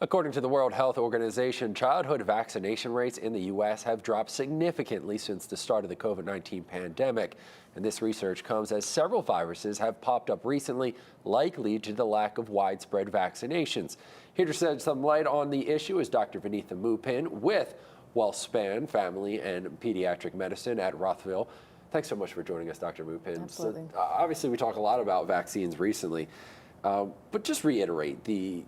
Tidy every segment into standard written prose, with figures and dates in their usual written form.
According to the World Health Organization, childhood vaccination rates in the U.S. have dropped significantly since the start of the COVID-19 pandemic. And this research comes as several viruses have popped up recently, likely due to the lack of widespread vaccinations. Here to shed some light on the issue is Dr. Moopen with WellSpan, Family and Pediatric Medicine at Rothville. Thanks so much for joining us, Dr. Moopen. Absolutely. So, obviously, we talk a lot about vaccines recently, but just reiterate the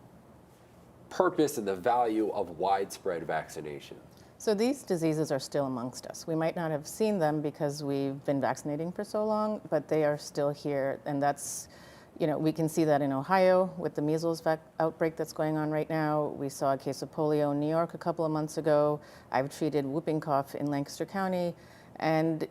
purpose and the value of widespread vaccination. So these diseases are still amongst us. We might not have seen them because we've been vaccinating for so long, but they are still here. And that's, we can see that in Ohio with the measles outbreak that's going on right now. We saw a case of polio in New York a couple of months ago. I've treated whooping cough in Lancaster County. And,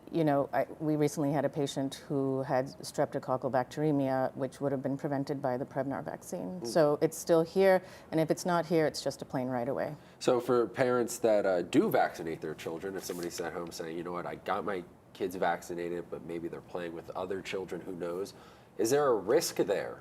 we recently had a patient who had streptococcal bacteremia, which would have been prevented by the Prevnar vaccine. So it's still here, and if it's not here, it's just a plane right away. So for parents that do vaccinate their children, if somebody's at home saying, you know what, I got my kids vaccinated, but maybe they're playing with other children, who knows, is there a risk there?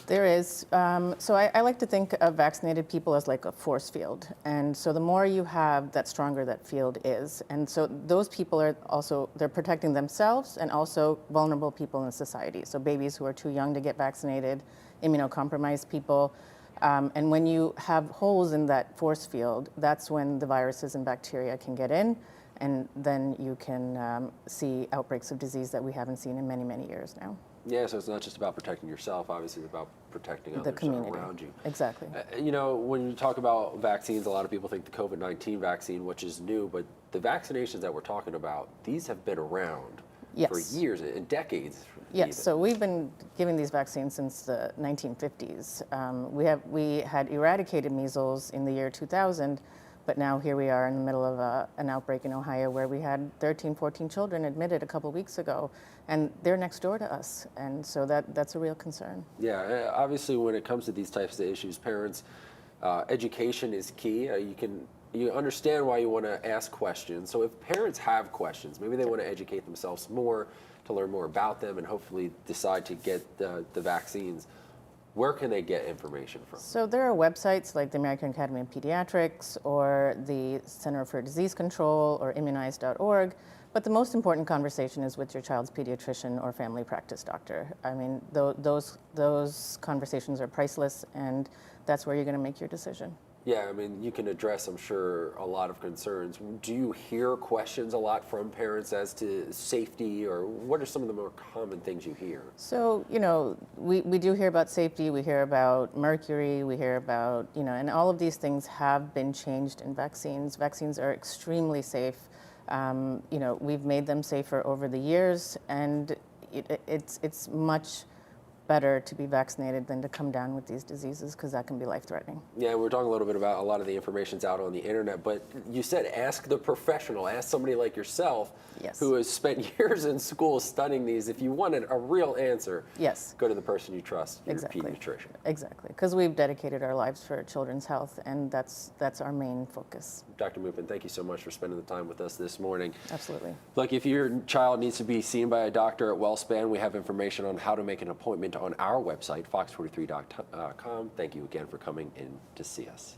There is. So I like to think of vaccinated people as like a force field. And so the more you have, that stronger that field is. And so those people are also, they're protecting themselves and also vulnerable people in society. So babies who are too young to get vaccinated, immunocompromised people. And when you have holes in that force field, that's when the viruses and bacteria can get in. And then you can see outbreaks of disease that we haven't seen in many, many years now. Yeah, so it's not just about protecting yourself, obviously it's about protecting others The community around you. Exactly. When you talk about vaccines, a lot of people think the COVID-19 vaccine, which is new, but the vaccinations that we're talking about, these have been around for years and decades. Yes, so we've been giving these vaccines since the 1950s. We had eradicated measles in the year 2000, but now here we are in the middle of an outbreak in Ohio where we had 13, 14 children admitted a couple weeks ago, and they're next door to us, and so that's a real concern. Yeah, obviously when it comes to these types of issues, parents, education is key. You understand why you want to ask questions. So if parents have questions, maybe they want to educate themselves more, to learn more about them, and hopefully decide to get the vaccines. Where can they get information from? So there are websites like the American Academy of Pediatrics or the Center for Disease Control or immunize.org. But the most important conversation is with your child's pediatrician or family practice doctor. I mean, those conversations are priceless, and that's where you're going to make your decision. Yeah, I mean, you can address, I'm sure, a lot of concerns. Do you hear questions a lot from parents as to safety, or what are some of the more common things you hear? So, we do hear about safety, we hear about mercury, we hear about, and all of these things have been changed in vaccines. Vaccines are extremely safe. We've made them safer over the years, and it's much better to be vaccinated than to come down with these diseases, because that can be life-threatening. Yeah, we're talking a little bit about a lot of the information's out on the internet, but you said ask the professional, ask somebody like yourself who has spent years in school studying these. If you wanted a real answer, go to the person you trust, your pediatrician. Exactly, because we've dedicated our lives for children's health, and that's our main focus. Dr. Moopen, thank you so much for spending the time with us this morning. Absolutely. Look, if your child needs to be seen by a doctor at WellSpan, we have information on how to make an appointment on our website, fox43.com. Thank you again for coming in to see us.